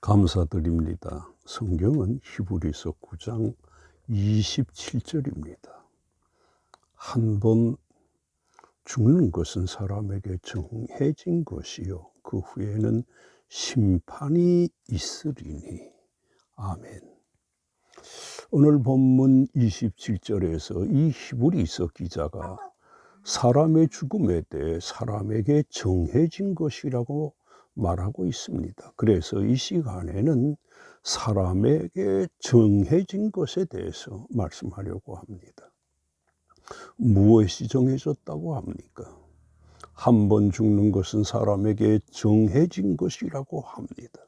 감사드립니다. 성경은 히브리서 9장 27절입니다. 한 번 죽는 것은 사람에게 정해진 것이요 그 후에는 심판이 있으리니. 아멘. 오늘 본문 27절에서 이 히브리서 기자가 사람의 죽음에 대해 사람에게 정해진 것이라고 말하고 있습니다. 그래서 이 시간에는 사람에게 정해진 것에 대해서 말씀하려고 합니다. 무엇이 정해졌다고 합니까? 한 번 죽는 것은 사람에게 정해진 것이라고 합니다.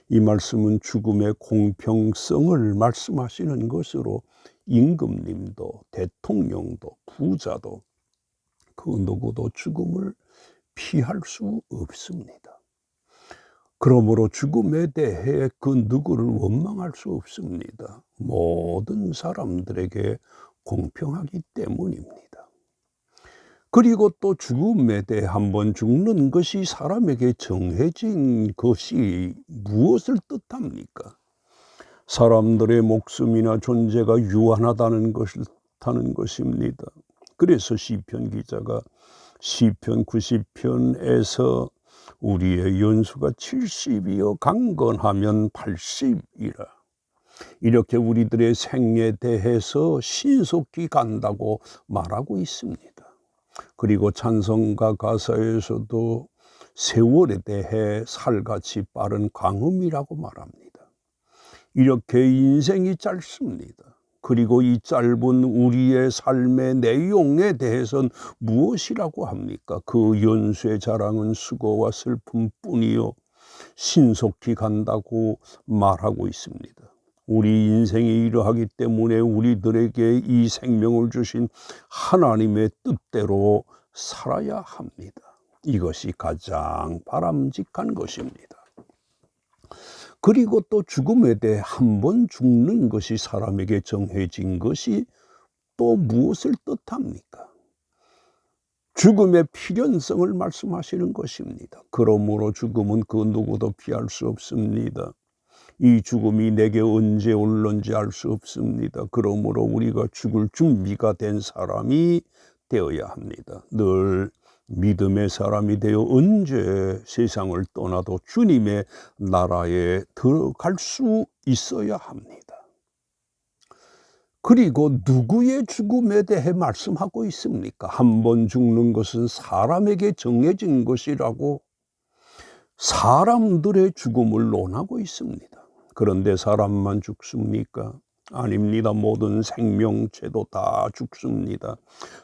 이 말씀은 죽음의 공평성을 말씀하시는 것으로 임금님도 대통령도 부자도 그 누구도 죽음을 피할 수 없습니다. 그러므로 죽음에 대해 그 누구를 원망할 수 없습니다. 모든 사람들에게 공평하기 때문입니다. 그리고 또 죽음에 대해 한번 죽는 것이 사람에게 정해진 것이 무엇을 뜻합니까? 사람들의 목숨이나 존재가 유한하다는 것입니다. 그래서 시편 기자가 시편 90편에서 우리의 연수가 70이요 강건하면 80이라 이렇게 우리들의 생에 대해서 신속히 간다고 말하고 있습니다. 그리고 찬송가 가사에서도 세월에 대해 살같이 빠른 광음이라고 말합니다. 이렇게 인생이 짧습니다. 그리고 이 짧은 우리의 삶의 내용에 대해서는 무엇이라고 합니까? 그 연수의 자랑은 수고와 슬픔뿐이요 신속히 간다고 말하고 있습니다. 우리 인생이 이러하기 때문에 우리들에게 이 생명을 주신 하나님의 뜻대로 살아야 합니다. 이것이 가장 바람직한 것입니다. 그리고 또 죽음에 대해 한 번 죽는 것이 사람에게 정해진 것이 또 무엇을 뜻합니까? 죽음의 필연성을 말씀하시는 것입니다. 그러므로 죽음은 그 누구도 피할 수 없습니다. 이 죽음이 내게 언제 올런지 알 수 없습니다. 그러므로 우리가 죽을 준비가 된 사람이 되어야 합니다. 늘 믿음의 사람이 되어 언제 세상을 떠나도 주님의 나라에 들어갈 수 있어야 합니다. 그리고 누구의 죽음에 대해 말씀하고 있습니까? 한 번 죽는 것은 사람에게 정해진 것이라고 사람들의 죽음을 논하고 있습니다. 그런데 사람만 죽습니까? 아닙니다. 모든 생명체도 다 죽습니다.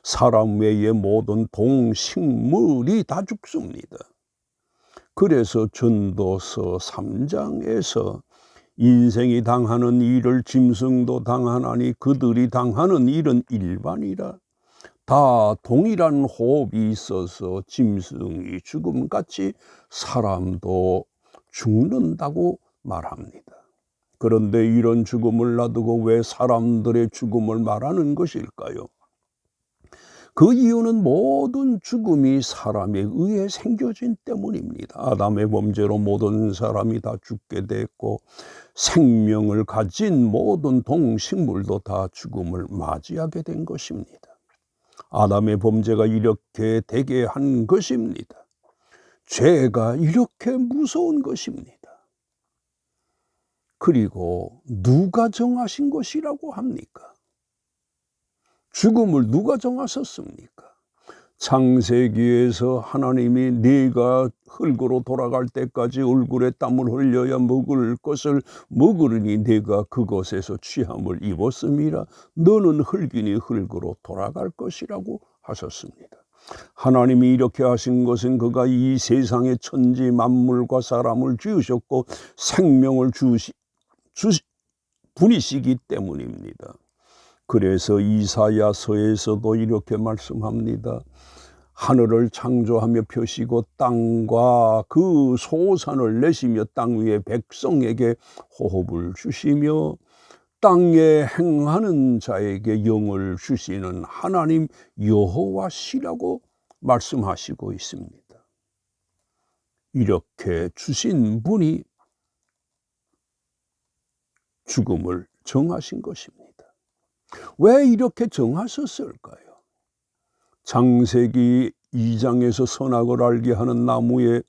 사람 외의 모든 동식물이 다 죽습니다. 그래서 전도서 3장에서 인생이 당하는 일을 짐승도 당하나니 그들이 당하는 일은 일반이라. 다 동일한 호흡이 있어서 짐승이 죽음같이 사람도 죽는다고 말합니다. 그런데 이런 죽음을 놔두고 왜 사람들의 죽음을 말하는 것일까요? 그 이유는 모든 죽음이 사람에 의해 생겨진 때문입니다. 아담의 범죄로 모든 사람이 다 죽게 됐고 생명을 가진 모든 동식물도 다 죽음을 맞이하게 된 것입니다. 아담의 범죄가 이렇게 되게 한 것입니다. 죄가 이렇게 무서운 것입니다. 그리고 누가 정하신 것이라고 합니까? 죽음을 누가 정하셨습니까? 창세기에서 하나님이 네가 흙으로 돌아갈 때까지 얼굴에 땀을 흘려야 먹을 것을 먹으리니 네가 그것에서 취함을 입었음이라. 너는 흙이니 흙으로 돌아갈 것이라고 하셨습니다. 하나님이 이렇게 하신 것은 그가 이 세상의 천지 만물과 사람을 지으셨고 생명을 분이시기 때문입니다. 그래서 이사야서에서도 이렇게 말씀합니다. 하늘을 창조하며 펴시고 땅과 그 소산을 내시며 땅 위의 백성에게 호흡을 주시며 땅에 행하는 자에게 영을 주시는 하나님 여호와시라고 말씀하시고 있습니다. 이렇게 주신 분이 죽음을 정하신 것입니다. 왜 이렇게 정하셨을까요? 창세기 2장에서 선악을 알게 하는 나무의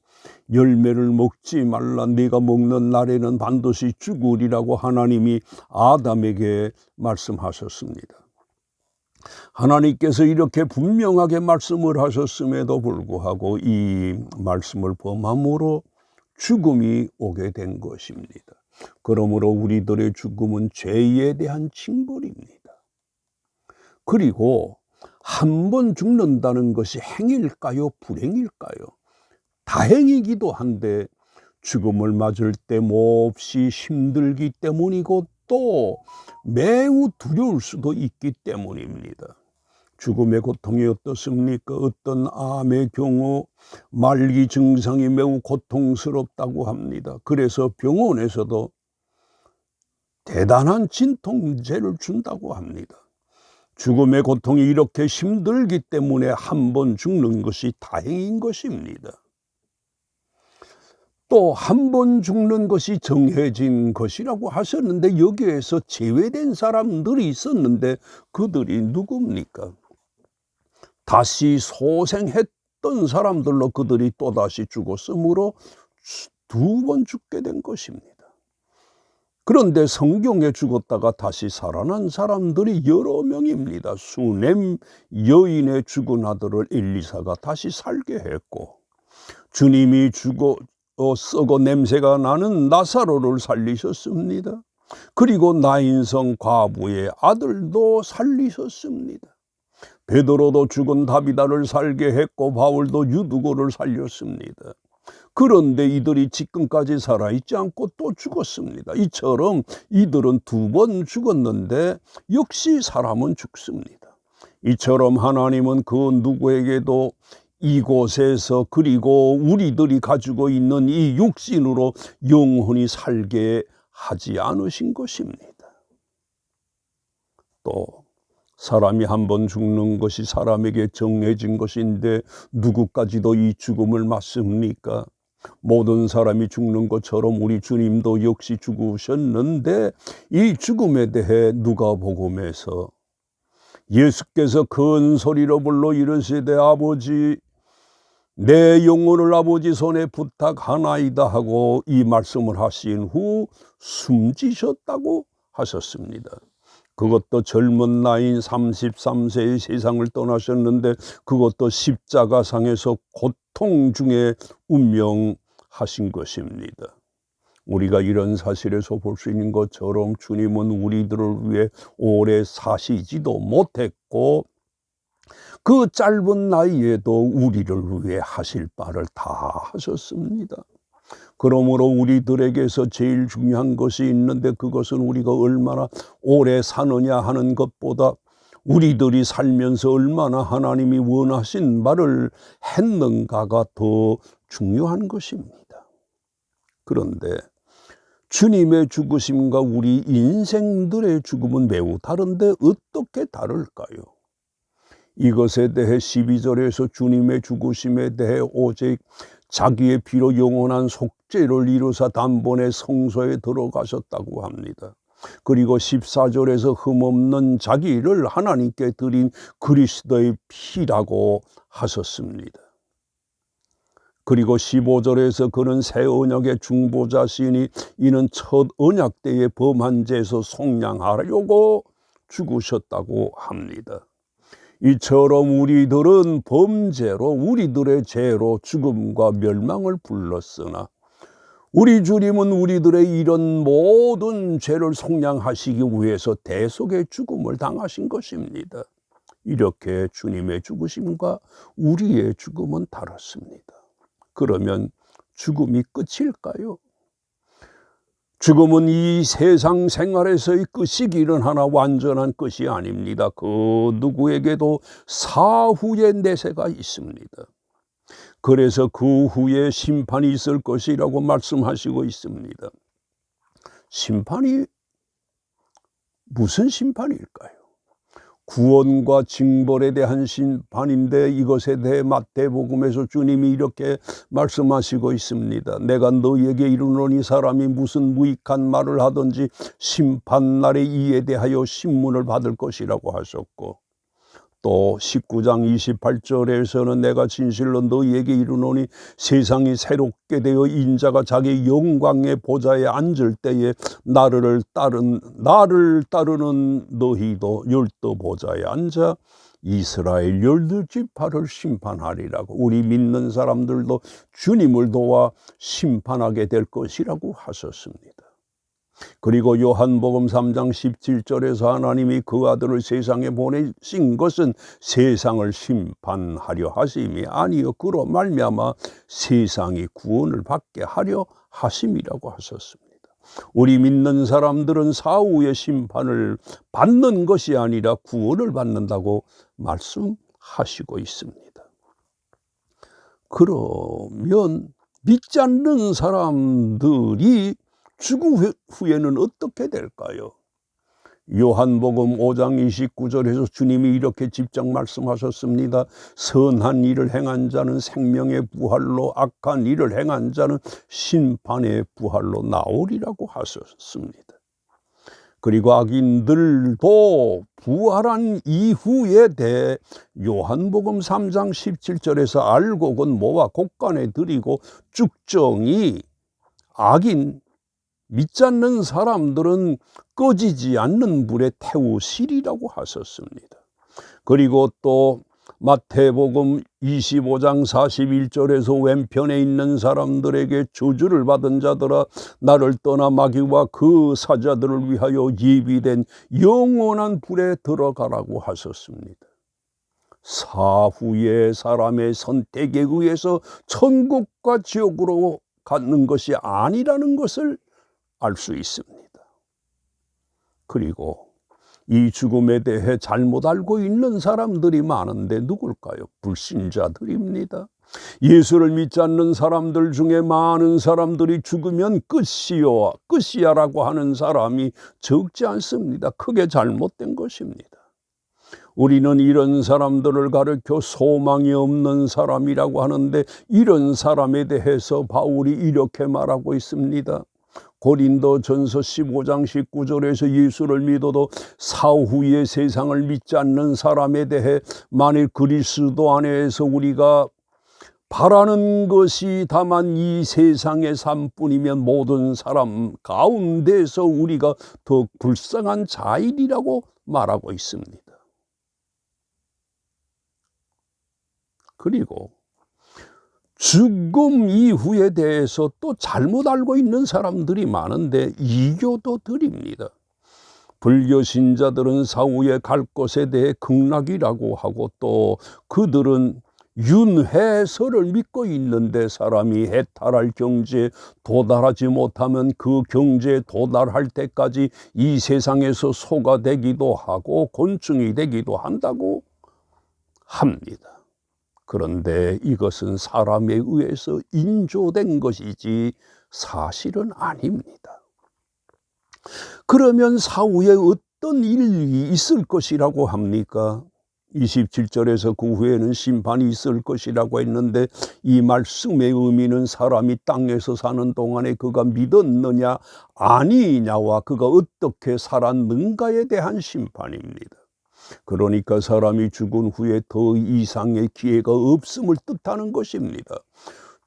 열매를 먹지 말라, 네가 먹는 날에는 반드시 죽으리라고 하나님이 아담에게 말씀하셨습니다. 하나님께서 이렇게 분명하게 말씀을 하셨음에도 불구하고 이 말씀을 범함으로 죽음이 오게 된 것입니다. 그러므로 우리들의 죽음은 죄에 대한 징벌입니다. 그리고 한 번 죽는다는 것이 행일까요? 불행일까요? 다행이기도 한데 죽음을 맞을 때 몹시 힘들기 때문이고 또 매우 두려울 수도 있기 때문입니다. 죽음의 고통이 어떻습니까? 어떤 암의 경우 말기 증상이 매우 고통스럽다고 합니다. 그래서 병원에서도 대단한 진통제를 준다고 합니다. 죽음의 고통이 이렇게 힘들기 때문에 한 번 죽는 것이 다행인 것입니다. 또 한 번 죽는 것이 정해진 것이라고 하셨는데 여기에서 제외된 사람들이 있었는데 그들이 누굽니까? 다시 소생했던 사람들로 그들이 또다시 죽었으므로 두 번 죽게 된 것입니다. 그런데 성경에 죽었다가 다시 살아난 사람들이 여러 명입니다. 수넴 여인의 죽은 아들을 엘리사가 다시 살게 했고, 주님이 죽어 썩어 냄새가 나는 나사로를 살리셨습니다. 그리고 나인성 과부의 아들도 살리셨습니다. 베드로도 죽은 다비다를 살게 했고 바울도 유두고를 살렸습니다. 그런데 이들이 지금까지 살아있지 않고 또 죽었습니다. 이처럼 이들은 두 번 죽었는데 역시 사람은 죽습니다. 이처럼 하나님은 그 누구에게도 이곳에서 그리고 우리들이 가지고 있는 이 육신으로 영원히 살게 하지 않으신 것입니다. 또 사람이 한 번 죽는 것이 사람에게 정해진 것인데 누구까지도 이 죽음을 맞습니까? 모든 사람이 죽는 것처럼 우리 주님도 역시 죽으셨는데 이 죽음에 대해 누가복음에서 예수께서 큰 소리로 불러 이르시되 아버지 내 영혼을 아버지 손에 부탁하나이다 하고 이 말씀을 하신 후 숨지셨다고 하셨습니다. 그것도 젊은 나이인 33세의 세상을 떠나셨는데 그것도 십자가상에서 고통 중에 운명하신 것입니다. 우리가 이런 사실에서 볼 수 있는 것처럼 주님은 우리들을 위해 오래 사시지도 못했고 그 짧은 나이에도 우리를 위해 하실 바를 다 하셨습니다. 그러므로 우리들에게서 제일 중요한 것이 있는데 그것은 우리가 얼마나 오래 사느냐 하는 것보다 우리들이 살면서 얼마나 하나님이 원하신 말을 했는가가 더 중요한 것입니다. 그런데 주님의 죽으심과 우리 인생들의 죽음은 매우 다른데 어떻게 다를까요? 이것에 대해 12절에서 주님의 죽으심에 대해 오직 자기의 피로 영원한 속죄를 이루사 단번에 성소에 들어가셨다고 합니다. 그리고 14절에서 흠없는 자기를 하나님께 드린 그리스도의 피라고 하셨습니다. 그리고 15절에서 그는 새 언약의 중보자시니 이는 첫 언약 때의 범한 죄에서 속량하려고 죽으셨다고 합니다. 이처럼 우리들은 범죄로 우리들의 죄로 죽음과 멸망을 불렀으나 우리 주님은 우리들의 이런 모든 죄를 속량하시기 위해서 대속의 죽음을 당하신 것입니다. 이렇게 주님의 죽으심과 우리의 죽음은 다릅니다. 그러면 죽음이 끝일까요? 죽음은 이 세상 생활에서의 끝이기는 하나 완전한 끝이 아닙니다. 그 누구에게도 사후의 내세가 있습니다. 그래서 그 후에 심판이 있을 것이라고 말씀하시고 있습니다. 심판이 무슨 심판일까요? 구원과 징벌에 대한 심판인데 이것에 대해 마태복음에서 주님이 이렇게 말씀하시고 있습니다. 내가 너희에게 이르노니 사람이 무슨 무익한 말을 하든지 심판날에 이에 대하여 신문을 받을 것이라고 하셨고, 또 19장 28절에서는 내가 진실로 너희에게 이르노니 세상이 새롭게 되어 인자가 자기 영광의 보좌에 앉을 때에 나를 따르는 너희도 열두 보좌에 앉아 이스라엘 열두 지파를 심판하리라고. 우리 믿는 사람들도 주님을 도와 심판하게 될 것이라고 하셨습니다. 그리고 요한복음 3장 17절에서 하나님이 그 아들을 세상에 보내신 것은 세상을 심판하려 하심이 아니요 그로 말미암아 세상이 구원을 받게 하려 하심이라고 하셨습니다. 우리 믿는 사람들은 사후의 심판을 받는 것이 아니라 구원을 받는다고 말씀하시고 있습니다. 그러면 믿지 않는 사람들이 죽음 후에는 어떻게 될까요? 요한복음 5장 29절에서 주님이 이렇게 직접 말씀하셨습니다. 선한 일을 행한 자는 생명의 부활로, 악한 일을 행한 자는 심판의 부활로 나오리라고 하셨습니다. 그리고 악인들도 부활한 이후에 대해 요한복음 3장 17절에서 알곡은 모아 곡간에 들이고 쭉정이 악인 믿지 않는 사람들은 꺼지지 않는 불에 태우시리라고 하셨습니다. 그리고 또 마태복음 25장 41절에서 왼편에 있는 사람들에게 저주를 받은 자들아 나를 떠나 마귀와 그 사자들을 위하여 예비된 영원한 불에 들어가라고 하셨습니다. 사후의 사람의 선택에 의해서 천국과 지옥으로 가는 것이 아니라는 것을 알 수 있습니다. 그리고 이 죽음에 대해 잘못 알고 있는 사람들이 많은데 누굴까요? 불신자들입니다. 예수를 믿지 않는 사람들 중에 많은 사람들이 죽으면 끝이야라고 하는 사람이 적지 않습니다. 크게 잘못된 것입니다. 우리는 이런 사람들을 가르쳐 소망이 없는 사람이라고 하는데 이런 사람에 대해서 바울이 이렇게 말하고 있습니다. 고린도전서 15장 19절에서 예수를 믿어도 사후의 세상을 믿지 않는 사람에 대해 만일 그리스도 안에서 우리가 바라는 것이 다만 이 세상의 삶뿐이면 모든 사람 가운데서 우리가 더 불쌍한 자일이라고 말하고 있습니다. 그리고 죽음 이후에 대해서 또 잘못 알고 있는 사람들이 많은데 이교도 드립니다. 불교 신자들은 사후에 갈 곳에 대해 극락이라고 하고 또 그들은 윤회설을 믿고 있는데 사람이 해탈할 경지에 도달하지 못하면 그 경지에 도달할 때까지 이 세상에서 소가 되기도 하고 곤충이 되기도 한다고 합니다. 그런데 이것은 사람에 의해서 인조된 것이지 사실은 아닙니다. 그러면 사후에 어떤 일이 있을 것이라고 합니까? 27절에서 그 후에는 심판이 있을 것이라고 했는데 이 말씀의 의미는 사람이 땅에서 사는 동안에 그가 믿었느냐 아니냐와 그가 어떻게 살았는가에 대한 심판입니다. 그러니까 사람이 죽은 후에 더 이상의 기회가 없음을 뜻하는 것입니다.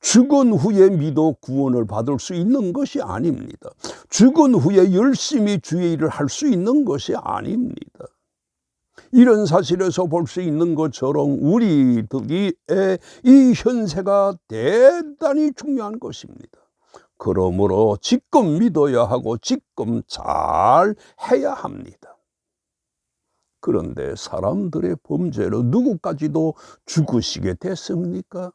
죽은 후에 믿어 구원을 받을 수 있는 것이 아닙니다. 죽은 후에 열심히 주의 일을 할 수 있는 것이 아닙니다. 이런 사실에서 볼 수 있는 것처럼 우리들의 이 현세가 대단히 중요한 것입니다. 그러므로 지금 믿어야 하고 지금 잘 해야 합니다. 그런데 사람들의 범죄로 누구까지도 죽으시게 됐습니까?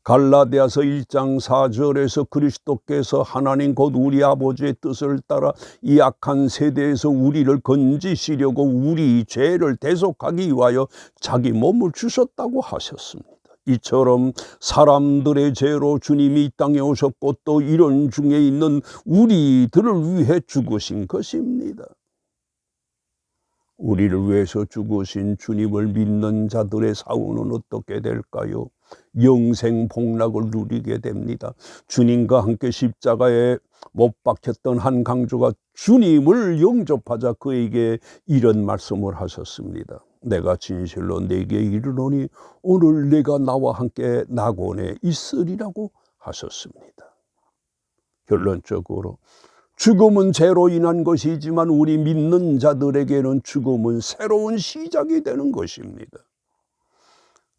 갈라디아서 1장 4절에서 그리스도께서 하나님 곧 우리 아버지의 뜻을 따라 이 악한 세대에서 우리를 건지시려고 우리 죄를 대속하기 위하여 자기 몸을 주셨다고 하셨습니다. 이처럼 사람들의 죄로 주님이 이 땅에 오셨고 또 이런 중에 있는 우리들을 위해 죽으신 것입니다. 우리를 위해서 죽으신 주님을 믿는 자들의 사후는 어떻게 될까요? 영생 복락을 누리게 됩니다. 주님과 함께 십자가에 못 박혔던 한 강조가 주님을 영접하자 그에게 이런 말씀을 하셨습니다. 내가 진실로 네게 이르노니 오늘 네가 나와 함께 낙원에 있으리라고 하셨습니다. 결론적으로 죽음은 죄로 인한 것이지만 우리 믿는 자들에게는 죽음은 새로운 시작이 되는 것입니다.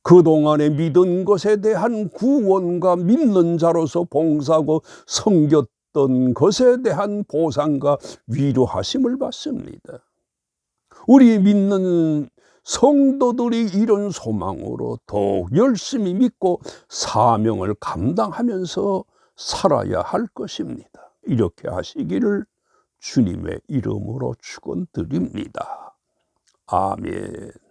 그동안에 믿은 것에 대한 구원과 믿는 자로서 봉사하고 섬겼던 것에 대한 보상과 위로하심을 받습니다. 우리 믿는 성도들이 이런 소망으로 더욱 열심히 믿고 사명을 감당하면서 살아야 할 것입니다. 이렇게 하시기를 주님의 이름으로 축원드립니다. 아멘.